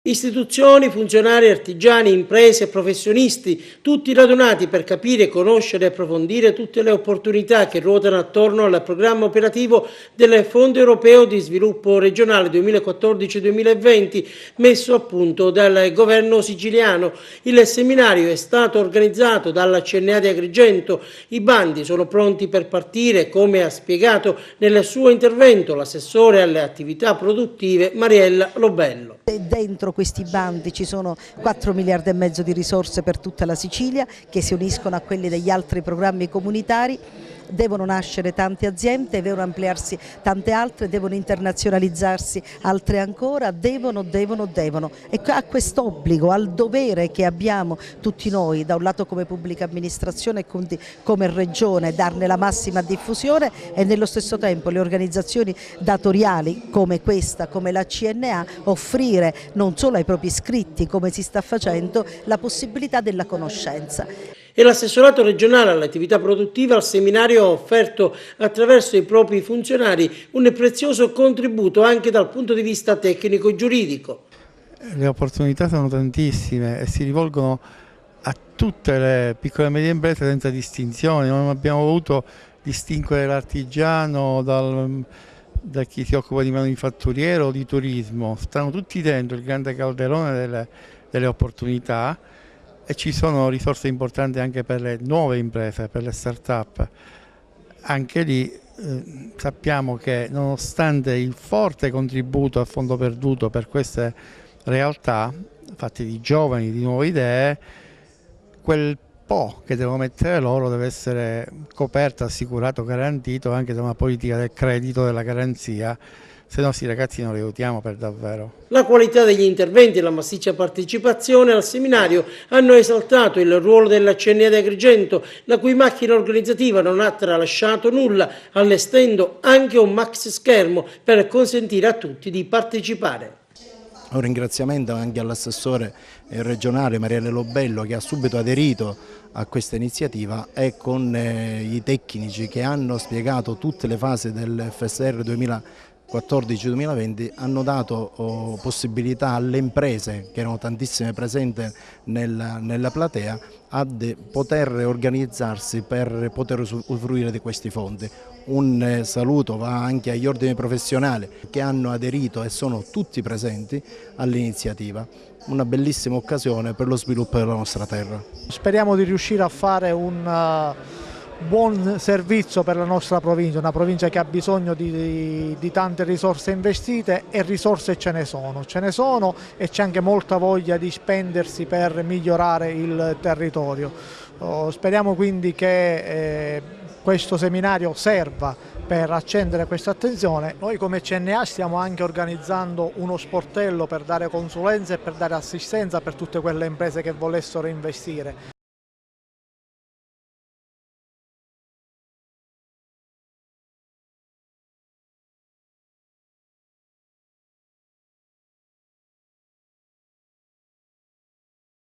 Istituzioni, funzionari, artigiani, imprese e professionisti, tutti radunati per capire, conoscere e approfondire tutte le opportunità che ruotano attorno al programma operativo del Fondo Europeo di Sviluppo Regionale 2014-2020 messo a punto dal governo siciliano. Il seminario è stato organizzato dalla CNA di Agrigento, i bandi sono pronti per partire, come ha spiegato nel suo intervento l'assessore alle attività produttive Mariella Lobello. Dentro questi bandi ci sono 4 miliardi e mezzo di risorse per tutta la Sicilia che si uniscono a quelli degli altri programmi comunitari. Devono nascere tante aziende, devono ampliarsi tante altre, devono internazionalizzarsi altre ancora, devono. E a quest'obbligo, al dovere che abbiamo tutti noi, da un lato come pubblica amministrazione e come regione, darne la massima diffusione e nello stesso tempo le organizzazioni datoriali come questa, come la CNA, offrire non solo ai propri iscritti, come si sta facendo, la possibilità della conoscenza. E l'assessorato regionale all'attività produttiva al seminario ha offerto attraverso i propri funzionari un prezioso contributo anche dal punto di vista tecnico-giuridico. Le opportunità sono tantissime e si rivolgono a tutte le piccole e medie imprese senza distinzione. Non abbiamo voluto distinguere l'artigiano da chi si occupa di manifatturiero o di turismo. Stanno tutti dentro il grande calderone delle opportunità. E ci sono risorse importanti anche per le nuove imprese, per le start-up. Anche lì sappiamo che nonostante il forte contributo a fondo perduto per queste realtà, fatte di giovani, di nuove idee, quel po' che devono mettere loro deve essere coperto, assicurato, garantito anche da una politica del credito, della garanzia, se no questi ragazzi non li aiutiamo per davvero. La qualità degli interventi e la massiccia partecipazione al seminario hanno esaltato il ruolo della CNA di Agrigento, la cui macchina organizzativa non ha tralasciato nulla, allestendo anche un maxi schermo per consentire a tutti di partecipare. Un ringraziamento anche all'assessore regionale Mariella Lobello che ha subito aderito a questa iniziativa e con i tecnici che hanno spiegato tutte le fasi del FSR 2014-2020 hanno dato possibilità alle imprese, che erano tantissime presenti nella platea, a poter organizzarsi per poter usufruire di questi fondi. Un saluto va anche agli ordini professionali che hanno aderito e sono tutti presenti all'iniziativa. Una bellissima occasione per lo sviluppo della nostra terra. Speriamo di riuscire a fare un buon servizio per la nostra provincia, una provincia che ha bisogno di tante risorse investite e risorse ce ne sono e c'è anche molta voglia di spendersi per migliorare il territorio. Speriamo quindi che questo seminario serva per accendere questa attenzione. Noi come CNA stiamo anche organizzando uno sportello per dare consulenza e per dare assistenza per tutte quelle imprese che volessero investire.